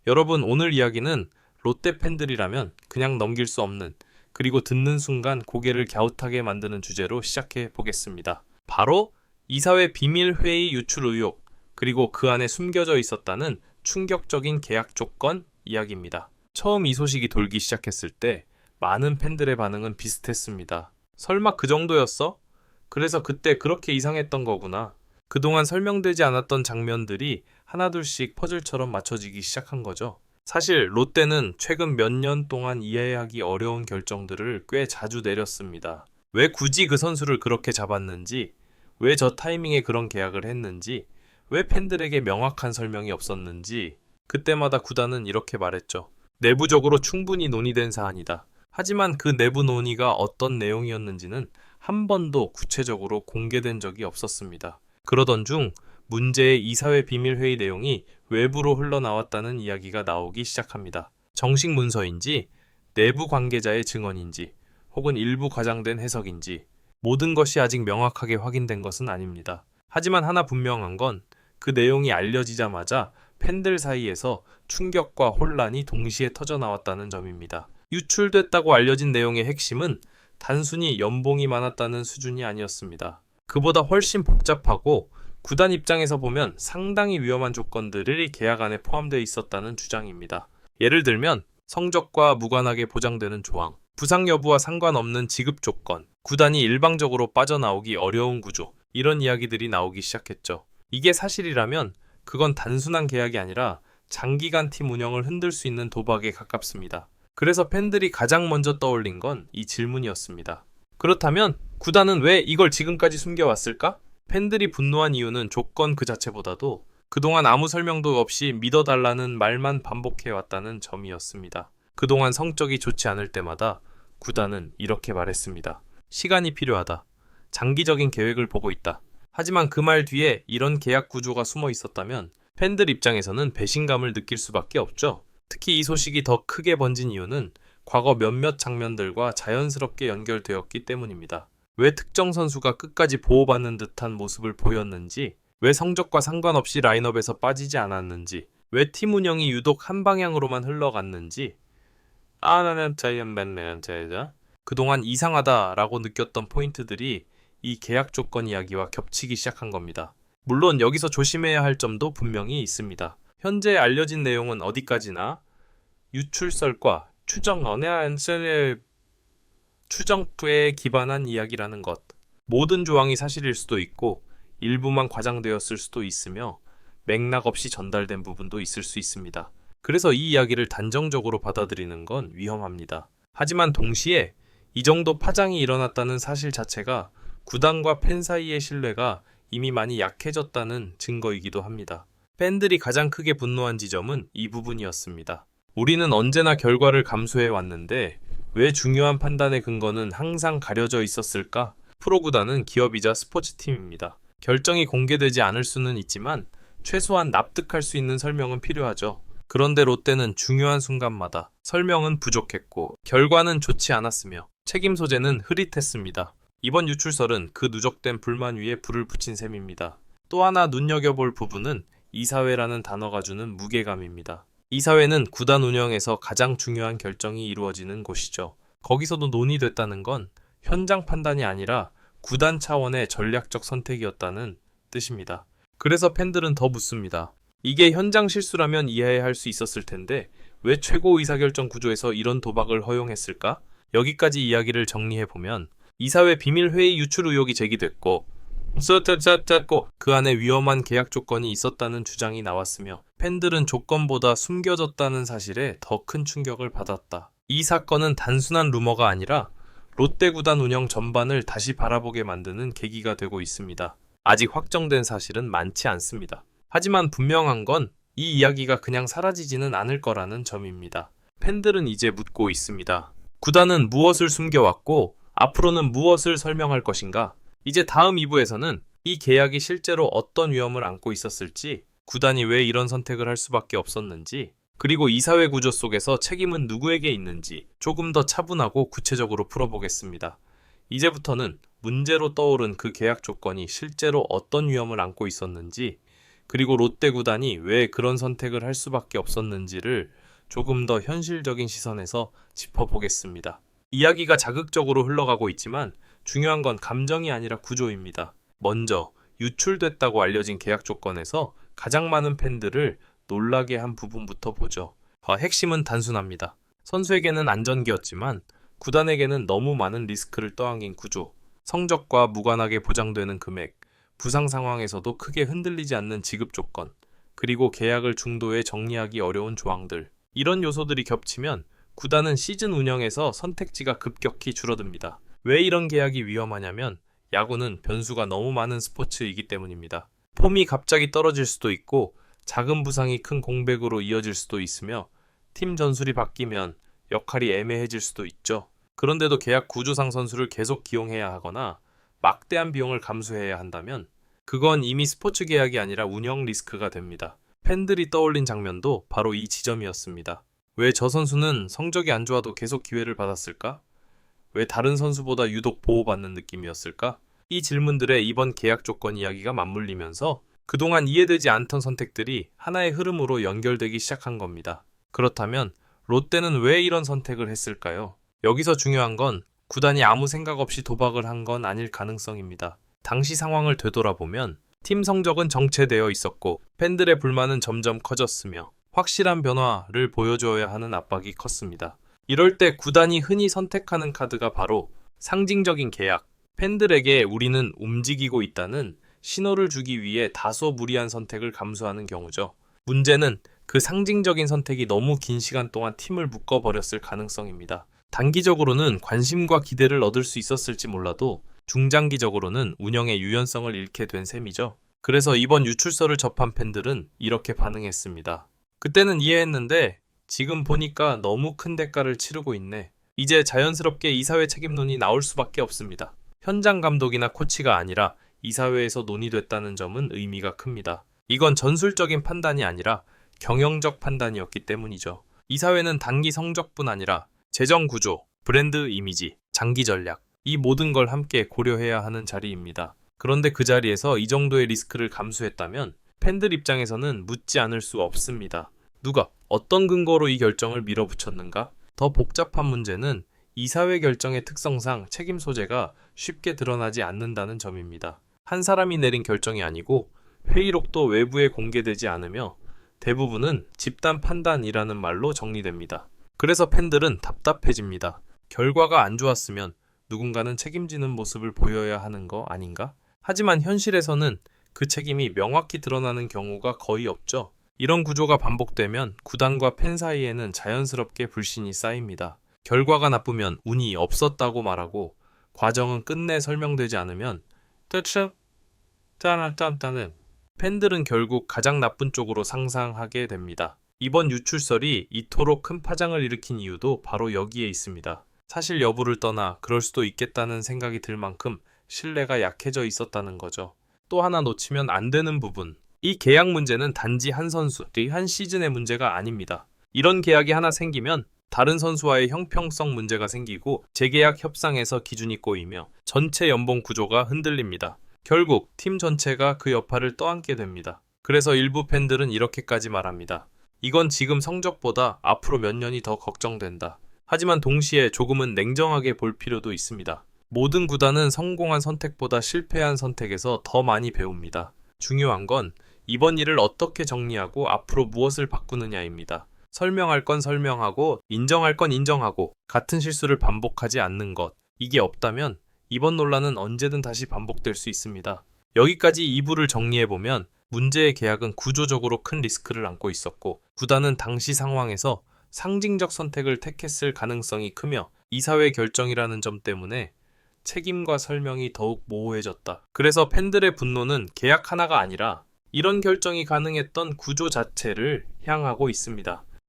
여러분, 오늘 이야기는 롯데 팬들이라면 그냥 넘길 수 없는, 그리고 듣는 순간 고개를 갸웃하게 만드는 주제로 시작해 보겠습니다. 바로 이사회 비밀회의 유출 의혹, 그리고 그 안에 숨겨져 있었다는 충격적인 계약 조건 이야기입니다. 처음 이 소식이 돌기 시작했을 때 많은 팬들의 반응은 비슷했습니다. 설마 그 정도였어? 그래서 그때 그렇게 이상했던 거구나. 그동안 설명되지 않았던 장면들이 하나둘씩 퍼즐처럼 맞춰지기 시작한 거죠. 사실 롯데는 최근 몇 년 동안 이해하기 어려운 결정들을 꽤 자주 내렸습니다. 왜 굳이 그 선수를 그렇게 잡았는지, 왜 저 타이밍에 그런 계약을 했는지, 왜 팬들에게 명확한 설명이 없었는지, 그때마다 구단은 이렇게 말했죠. 내부적으로 충분히 논의된 사안이다. 하지만 그 내부 논의가 어떤 내용이었는지는 한 번도 구체적으로 공개된 적이 없었습니다. 그러던 중 문제의 이사회 비밀회의 내용이 외부로 흘러나왔다는 이야기가 나오기 시작합니다. 정식 문서인지, 내부 관계자의 증언인지, 혹은 일부 과장된 해석인지 모든 것이 아직 명확하게 확인된 것은 아닙니다. 하지만 하나 분명한 건 그 내용이 알려지자마자 팬들 사이에서 충격과 혼란이 동시에 터져나왔다는 점입니다. 유출됐다고 알려진 내용의 핵심은 단순히 연봉이 많았다는 수준이 아니었습니다. 그보다 훨씬 복잡하고 구단 입장에서 보면 상당히 위험한 조건들이 계약 안에 포함되어 있었다는 주장입니다. 예를 들면 성적과 무관하게 보장되는 조항, 부상 여부와 상관없는 지급 조건, 구단이 일방적으로 빠져나오기 어려운 구조, 이런 이야기들이 나오기 시작했죠. 이게 사실이라면 그건 단순한 계약이 아니라 장기간 팀 운영을 흔들 수 있는 도박에 가깝습니다. 그래서 팬들이 가장 먼저 떠올린 건 이 질문이었습니다. 그렇다면 구단은 왜 이걸 지금까지 숨겨왔을까? 팬들이 분노한 이유는 조건 그 자체보다도 그동안 아무 설명도 없이 믿어달라는 말만 반복해왔다는 점이었습니다. 그동안 성적이 좋지 않을 때마다 구단은 이렇게 말했습니다. 시간이 필요하다. 장기적인 계획을 보고 있다. 하지만 그 말 뒤에 이런 계약 구조가 숨어 있었다면 팬들 입장에서는 배신감을 느낄 수밖에 없죠. 특히 이 소식이 더 크게 번진 이유는 과거 몇몇 장면들과 자연스럽게 연결되었기 때문입니다. 왜 특정 선수가 끝까지 보호받는 듯한 모습을 보였는지, 왜 성적과 상관없이 라인업에서 빠지지 않았는지, 왜 팀 운영이 유독 한 방향으로만 흘러갔는지, 나는 자이언맨 제자 그동안 이상하다라고 느꼈던 포인트들이 이 계약 조건 이야기와 겹치기 시작한 겁니다. 물론 여기서 조심해야 할 점도 분명히 있습니다. 현재 알려진 내용은 어디까지나 유출설과 추정투에 기반한 이야기라는 것. 모든 조항이 사실일 수도 있고 일부만 과장되었을 수도 있으며 맥락 없이 전달된 부분도 있을 수 있습니다. 그래서 이 이야기를 단정적으로 받아들이는 건 위험합니다. 하지만 동시에 이 정도 파장이 일어났다는 사실 자체가 구단과 팬 사이의 신뢰가 이미 많이 약해졌다는 증거이기도 합니다. 팬들이 가장 크게 분노한 지점은 이 부분이었습니다. 우리는 언제나 결과를 감수해 왔는데 왜 중요한 판단의 근거는 항상 가려져 있었을까? 프로구단은 기업이자 스포츠팀입니다. 결정이 공개되지 않을 수는 있지만 최소한 납득할 수 있는 설명은 필요하죠. 그런데 롯데는 중요한 순간마다 설명은 부족했고 결과는 좋지 않았으며 책임 소재는 흐릿했습니다. 이번 유출설은 그 누적된 불만 위에 불을 붙인 셈입니다. 또 하나 눈여겨볼 부분은 이사회라는 단어가 주는 무게감입니다. 이사회는 구단 운영에서 가장 중요한 결정이 이루어지는 곳이죠. 거기서도 논의됐다는 건 현장 판단이 아니라 구단 차원의 전략적 선택이었다는 뜻입니다. 그래서 팬들은 더 묻습니다. 이게 현장 실수라면 이해할 수 있었을 텐데 왜 최고 의사결정 구조에서 이런 도박을 허용했을까? 여기까지 이야기를 정리해보면 이사회 비밀회의 유출 의혹이 제기됐고 그 안에 위험한 계약 조건이 있었다는 주장이 나왔으며 팬들은 조건보다 숨겨졌다는 사실에 더 큰 충격을 받았다. 이 사건은 단순한 루머가 아니라 롯데 구단 운영 전반을 다시 바라보게 만드는 계기가 되고 있습니다. 아직 확정된 사실은 많지 않습니다. 하지만 분명한 건 이 이야기가 그냥 사라지지는 않을 거라는 점입니다. 팬들은 이제 묻고 있습니다. 구단은 무엇을 숨겨왔고 앞으로는 무엇을 설명할 것인가? 이제 다음 2부에서는 이 계약이 실제로 어떤 위험을 안고 있었을지, 구단이 왜 이런 선택을 할 수밖에 없었는지, 그리고 이사회 구조 속에서 책임은 누구에게 있는지 조금 더 차분하고 구체적으로 풀어보겠습니다. 이제부터는 문제로 떠오른 그 계약 조건이 실제로 어떤 위험을 안고 있었는지, 그리고 롯데 구단이 왜 그런 선택을 할 수밖에 없었는지를 조금 더 현실적인 시선에서 짚어보겠습니다. 이야기가 자극적으로 흘러가고 있지만 중요한 건 감정이 아니라 구조입니다. 먼저 유출됐다고 알려진 계약 조건에서 가장 많은 팬들을 놀라게 한 부분부터 보죠. 핵심은 단순합니다. 선수에게는 안전기였지만 구단에게는 너무 많은 리스크를 떠안긴 구조, 성적과 무관하게 보장되는 금액, 부상 상황에서도 크게 흔들리지 않는 지급 조건, 그리고 계약을 중도에 정리하기 어려운 조항들. 이런 요소들이 겹치면 구단은 시즌 운영에서 선택지가 급격히 줄어듭니다. 왜 이런 계약이 위험하냐면 야구는 변수가 너무 많은 스포츠이기 때문입니다. 폼이 갑자기 떨어질 수도 있고 작은 부상이 큰 공백으로 이어질 수도 있으며 팀 전술이 바뀌면 역할이 애매해질 수도 있죠. 그런데도 계약 구조상 선수를 계속 기용해야 하거나 막대한 비용을 감수해야 한다면 그건 이미 스포츠 계약이 아니라 운영 리스크가 됩니다. 팬들이 떠올린 장면도 바로 이 지점이었습니다. 왜 저 선수는 성적이 안 좋아도 계속 기회를 받았을까? 왜 다른 선수보다 유독 보호받는 느낌이었을까? 이 질문들에 이번 계약 조건 이야기가 맞물리면서 그동안 이해되지 않던 선택들이 하나의 흐름으로 연결되기 시작한 겁니다. 그렇다면 롯데는 왜 이런 선택을 했을까요? 여기서 중요한 건 구단이 아무 생각 없이 도박을 한 건 아닐 가능성입니다. 당시 상황을 되돌아보면 팀 성적은 정체되어 있었고 팬들의 불만은 점점 커졌으며 확실한 변화를 보여줘야 하는 압박이 컸습니다. 이럴 때 구단이 흔히 선택하는 카드가 바로 상징적인 계약, 팬들에게 우리는 움직이고 있다는 신호를 주기 위해 다소 무리한 선택을 감수하는 경우죠. 문제는 그 상징적인 선택이 너무 긴 시간 동안 팀을 묶어버렸을 가능성입니다. 단기적으로는 관심과 기대를 얻을 수 있었을지 몰라도 중장기적으로는 운영의 유연성을 잃게 된 셈이죠. 그래서 이번 유출서를 접한 팬들은 이렇게 반응했습니다. 그때는 이해했는데 지금 보니까 너무 큰 대가를 치르고 있네. 이제 자연스럽게 이사회 책임론이 나올 수밖에 없습니다. 현장 감독이나 코치가 아니라 이사회에서 논의됐다는 점은 의미가 큽니다. 이건 전술적인 판단이 아니라 경영적 판단이었기 때문이죠. 이사회는 단기 성적뿐 아니라 재정 구조, 브랜드 이미지, 장기 전략, 이 모든 걸 함께 고려해야 하는 자리입니다. 그런데 그 자리에서 이 정도의 리스크를 감수했다면 팬들 입장에서는 묻지 않을 수 없습니다. 누가 어떤 근거로 이 결정을 밀어붙였는가? 더 복잡한 문제는 이사회 결정의 특성상 책임 소재가 쉽게 드러나지 않는다는 점입니다. 한 사람이 내린 결정이 아니고 회의록도 외부에 공개되지 않으며 대부분은 집단 판단이라는 말로 정리됩니다. 그래서 팬들은 답답해집니다. 결과가 안 좋았으면 누군가는 책임지는 모습을 보여야 하는 거 아닌가? 하지만 현실에서는 그 책임이 명확히 드러나는 경우가 거의 없죠. 이런 구조가 반복되면 구단과 팬 사이에는 자연스럽게 불신이 쌓입니다. 결과가 나쁘면 운이 없었다고 말하고 과정은 끝내 설명되지 않으면 짠짠짠 팬들은 결국 가장 나쁜 쪽으로 상상하게 됩니다. 이번 유출설이 이토록 큰 파장을 일으킨 이유도 바로 여기에 있습니다. 사실 여부를 떠나 그럴 수도 있겠다는 생각이 들 만큼 신뢰가 약해져 있었다는 거죠. 또 하나 놓치면 안 되는 부분. 이 계약 문제는 단지 한 선수, 한 시즌의 문제가 아닙니다. 이런 계약이 하나 생기면 다른 선수와의 형평성 문제가 생기고 재계약 협상에서 기준이 꼬이며 전체 연봉 구조가 흔들립니다. 결국 팀 전체가 그 여파를 떠안게 됩니다. 그래서 일부 팬들은 이렇게까지 말합니다. 이건 지금 성적보다 앞으로 몇 년이 더 걱정된다. 하지만 동시에 조금은 냉정하게 볼 필요도 있습니다. 모든 구단은 성공한 선택보다 실패한 선택에서 더 많이 배웁니다. 중요한 건 이번 일을 어떻게 정리하고 앞으로 무엇을 바꾸느냐입니다. 설명할 건 설명하고 인정할 건 인정하고 같은 실수를 반복하지 않는 것. 이게 없다면 이번 논란은 언제든 다시 반복될 수 있습니다. 여기까지 2부를 정리해보면 문제의 계약은 구조적으로 큰 리스크를 안고 있었고 구단은 당시 상황에서 상징적 선택을 택했을 가능성이 크며 이사회 결정이라는 점 때문에 책임과 설명이 더욱 모호해졌다. 그래서 팬들의 분노는 계약 하나가 아니라 이런 결정이 가능했던 구조 자체를 향하고 있습니다.